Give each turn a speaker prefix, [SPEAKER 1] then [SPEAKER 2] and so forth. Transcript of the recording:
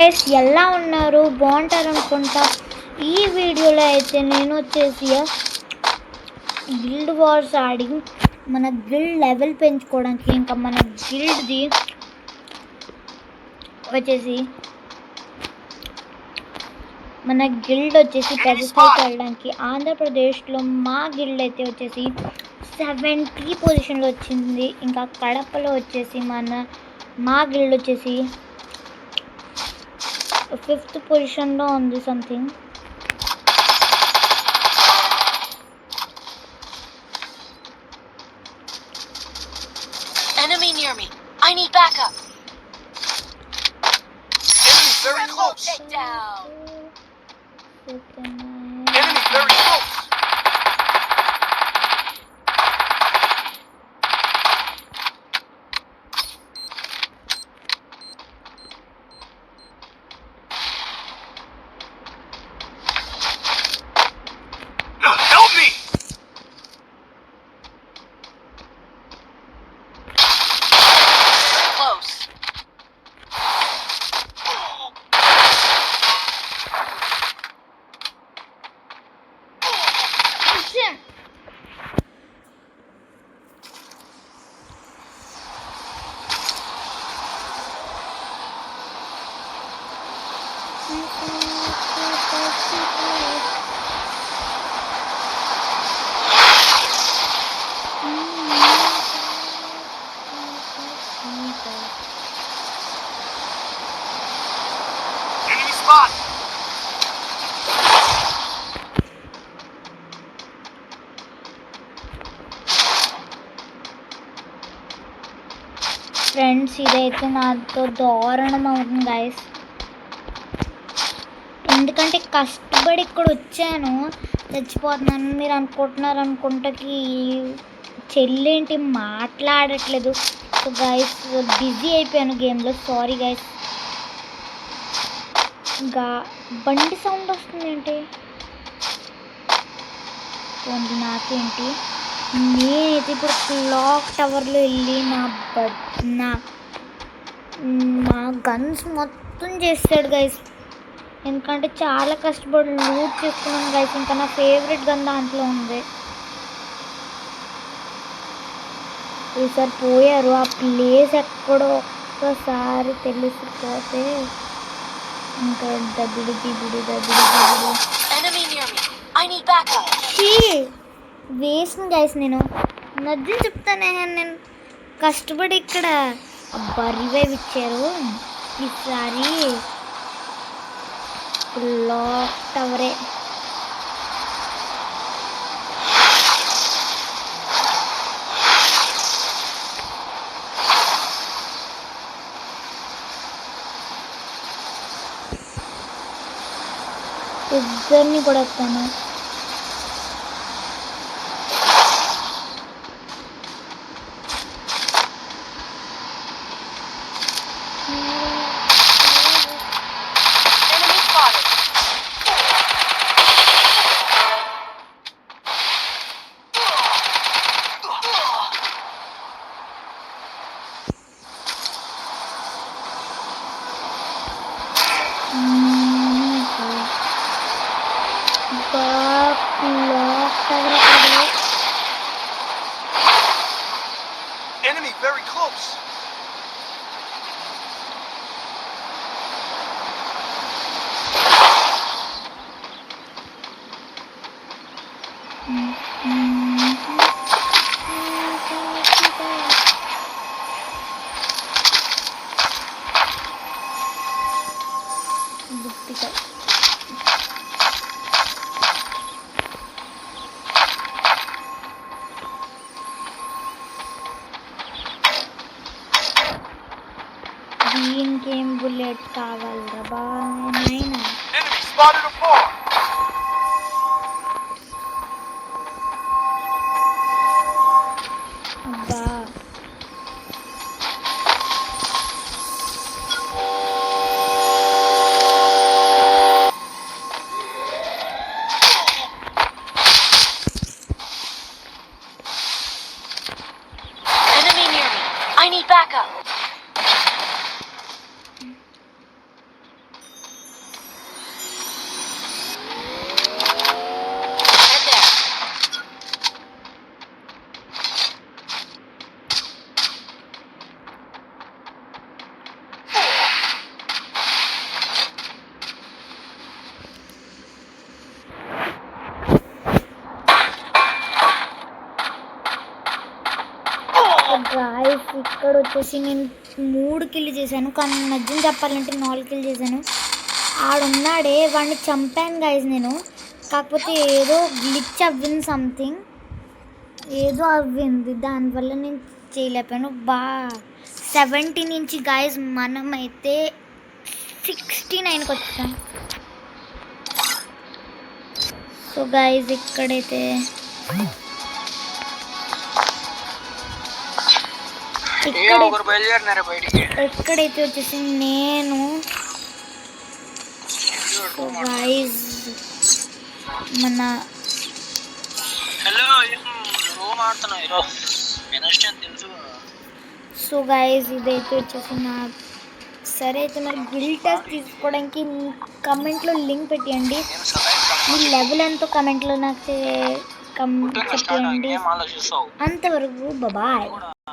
[SPEAKER 1] Guys ఎలా ఉన్నారు? బాగుంటారు అనుకుంటా. ఈ వీడియోలో అయితే నేను వచ్చేసి గిల్డ్ వార్స్ ఆడి మన గిల్డ్ లెవెల్ పెంచుకోవడానికి, ఇంకా మన గిల్డ్ది వచ్చేసి పెద్ద స్థాయికి వెళ్ళడానికి ఆంధ్రప్రదేశ్లో మా గిల్డ్ అయితే వచ్చేసి 70 పొజిషన్లో వచ్చింది. ఇంకా కడపలో వచ్చేసి మా గిల్డ్ వచ్చేసి 5th పొజిషన్లో ఉంది something.
[SPEAKER 2] Enemy near me. I need backup. Enemy very close. Take down. Enemy very close. Help me! Very close. Enemy spot.
[SPEAKER 1] Friends, ఇదైతే నాతో దారుణం అవుతుంది గైస్. ఎందుకంటే కష్టపడి ఇక్కడ వచ్చాను, చచ్చిపోతున్నాను. మీరు అనుకుంటున్నారు అనుకుంటకి చెల్లేంటి మాట్లాడట్లేదు. సో గైస్, బిజీ అయిపోయాను గేమ్లో. Sorry guys. ఇంకా బండి సౌండ్ వస్తుంది ఏంటి? ఓన్లీ నాకేంటి? నేనైతే ఇప్పుడు క్లాక్ టవర్లో వెళ్ళి నా గన్స్ మొత్తం చేస్తాడు గైస్. ఎందుకంటే చాలా కష్టపడి లూట్ చేసుకున్నాను గైస్. ఇంకా నా ఫేవరెట్ గన్ దాంట్లో ఉంది. ఈసారి పోయారు. ఆ ప్లేస్ ఎక్కడో ఒక్కసారి తెలిసిపోతే ఇంకా
[SPEAKER 2] Enemy near me. I need backup.
[SPEAKER 1] వేసిన గైస్. నేను నద్యం చెప్తానే, నేను కష్టపడి ఇక్కడ రివైవ్ ఇచ్చారు. ఈసారి క్లాక్ టవరే. ఇద్దరిని కూడా వస్తాను.
[SPEAKER 2] Enemy spotted. Enemy very close.
[SPEAKER 1] దీనికేం బుల్లెట్ కావాలిరా బాయ్.
[SPEAKER 2] Enemy spotted a farm.
[SPEAKER 1] అబ్బా,
[SPEAKER 2] Enemy near me. I need backup.
[SPEAKER 1] వచ్చి నేను 3 కిల్ చేశాను, కానీ నిజం చెప్పాలంటే 4 కిల్ చేశాను. ఆడున్నాడే వాడిని చంపాను గైజ్ నేను, కాకపోతే ఏదో గ్లిచ్ అవ్వింది, సంథింగ్ ఏదో అవ్వింది, దానివల్ల నేను చేయలేకపోయాను. 70 నుంచి గైజ్ మనమైతే 69కి వచ్చాం. సో గైజ్ ఇక్కడైతే ఎక్కడైతే వచ్చేసి నేను గైజ్ మన సో గైజ్ ఇదైతే వచ్చేసి నా సరే అయితే మరి గిల్ టెస్ట్ తీసుకోవడానికి కమెంట్లో లింక్ పెట్టండి, మీ లెవెల్ ఎంతో కమెంట్లో నాకు చెప్పండి. అంతవరకు బాయ్.